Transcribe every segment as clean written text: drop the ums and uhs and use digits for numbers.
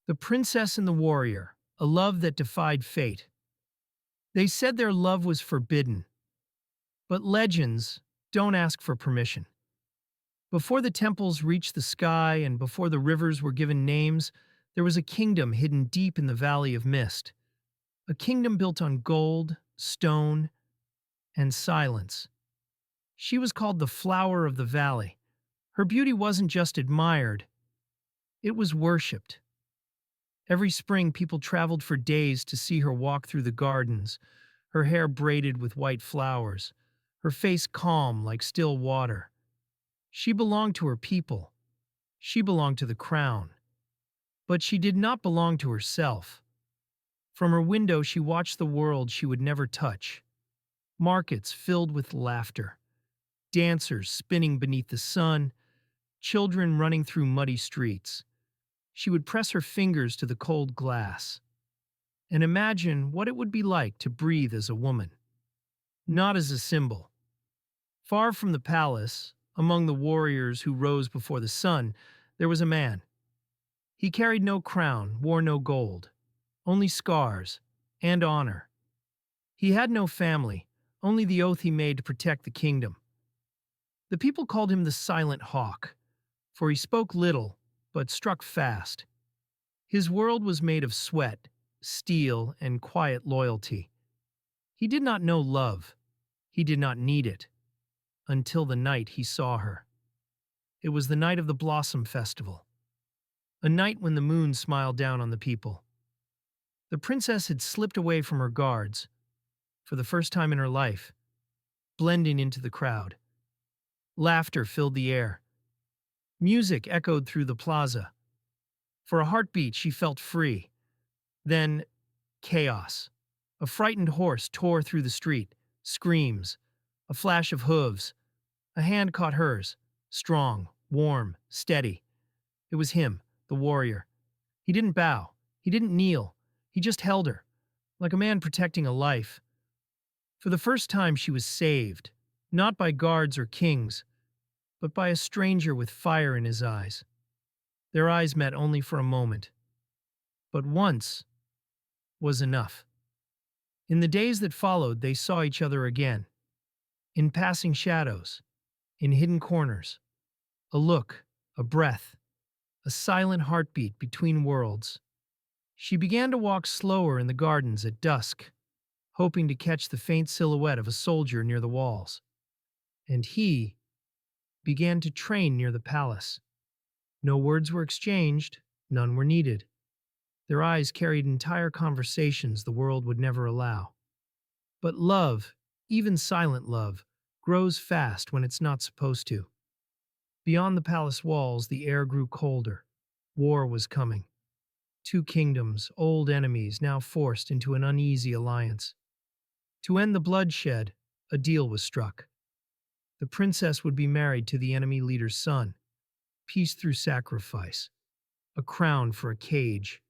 The Princess and the Warrior, a love that defied fate. They said their love was forbidden, but legends don't ask for permission. Before the temples reached the sky and before the rivers were given names, there was a kingdom hidden deep in the Valley of Mist. A kingdom built on gold, stone, and silence. She was called the Flower of the Valley. Her beauty wasn't just admired, it was worshipped. Every spring, people traveled for days to see her walk through the gardens, her hair braided with white flowers, her face calm like still water. She belonged to her people. She belonged to the crown. But she did not belong to herself. From her window, she watched the world she would never touch. Markets filled with laughter, dancers spinning beneath the sun, children running through muddy streets. She would press her fingers to the cold glass and imagine what it would be like to breathe as a woman, not as a symbol. Far from the palace, among the warriors who rose before the sun, there was a man. He carried no crown, wore no gold, only scars and honor. He had no family, only the oath he made to protect the kingdom. The people called him the Silent Hawk, for he spoke little but struck fast. His world was made of sweat, steel, and quiet loyalty. He did not know love. He did not need it. Until the night he saw her. It was the night of the Blossom Festival. A night when the moon smiled down on the people. The princess had slipped away from her guards, for the first time in her life, blending into the crowd. Laughter filled the air. Music echoed through the plaza. For a heartbeat, she felt free. Then, chaos. A frightened horse tore through the street, screams, a flash of hooves. A hand caught hers, strong, warm, steady. It was him, the warrior. He didn't bow. He didn't kneel. He just held her, like a man protecting a life. For the first time, she was saved, not by guards or kings, but by a stranger with fire in his eyes. Their eyes met only for a moment. But once was enough. In the days that followed, they saw each other again. In passing shadows, in hidden corners. A look, a breath, a silent heartbeat between worlds. She began to walk slower in the gardens at dusk, hoping to catch the faint silhouette of a soldier near the walls. And he began to train near the palace. No words were exchanged, none were needed. Their eyes carried entire conversations the world would never allow. But love, even silent love, grows fast when it's not supposed to. Beyond the palace walls, the air grew colder. War was coming. Two kingdoms, old enemies, now forced into an uneasy alliance. To end the bloodshed, a deal was struck. The princess would be married to the enemy leader's son. Peace through sacrifice. A crown for a cage.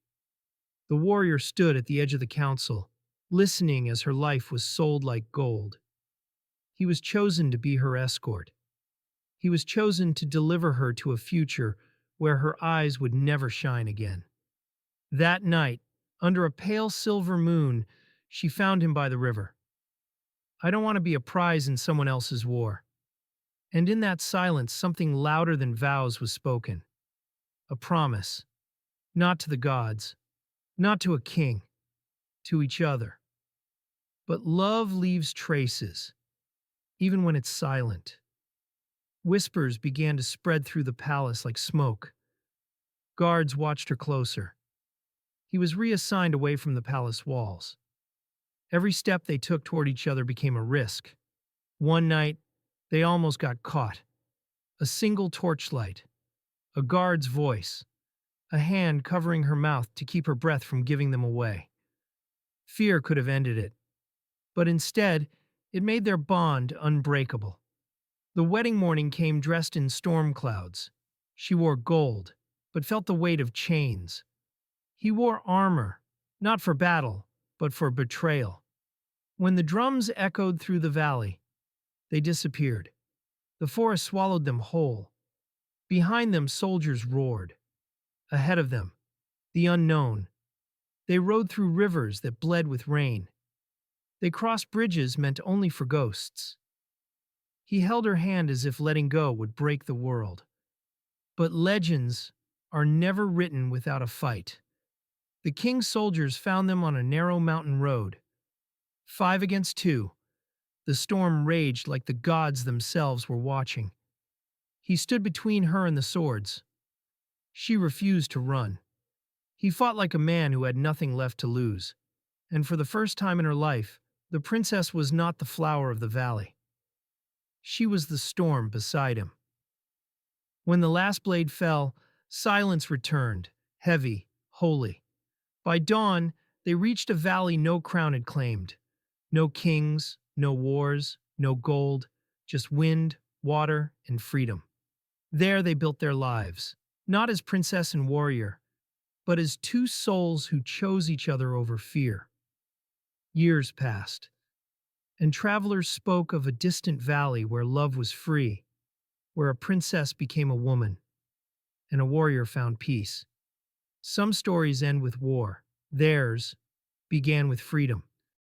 The warrior stood at the edge of the council, listening as her life was sold like gold. He was chosen to be her escort. He was chosen to deliver her to a future where her eyes would never shine again. That night, under a pale silver moon, she found him by the river. I don't want to be a prize in someone else's war. And in that silence, something louder than vows was spoken. A promise. Not to the gods, not to a king, to each other. But love leaves traces, even when it's silent. Whispers began to spread through the palace like smoke. Guards watched her closer. He was reassigned away from the palace walls. Every step they took toward each other became a risk. One night, they almost got caught. A single torchlight, a guard's voice, a hand covering her mouth to keep her breath from giving them away. Fear could have ended it, but instead, it made their bond unbreakable. The wedding morning came dressed in storm clouds. She wore gold, but felt the weight of chains. He wore armor, not for battle, but for betrayal. When the drums echoed through the valley, they disappeared. The forest swallowed them whole. Behind them, soldiers roared. Ahead of them, The unknown. They rode through rivers that bled with rain. They crossed bridges meant only for ghosts. He held her hand as if letting go would break the world. But legends are never written without a fight. The king's soldiers found them on a narrow mountain road. 5 against 2. The storm raged like the gods themselves were watching. He stood between her and the swords. She refused to run. He fought like a man who had nothing left to lose. And for the first time in her life, the princess was not the flower of the valley. She was the storm beside him. When the last blade fell, silence returned, heavy, holy. By dawn, they reached a valley no crown had claimed. No kings, no wars, no gold, just wind, water, and freedom. There they built their lives, not as princess and warrior, but as two souls who chose each other over fear. Years passed, and travelers spoke of a distant valley where love was free, where a princess became a woman, and a warrior found peace. Some stories end with war. Theirs began with freedom.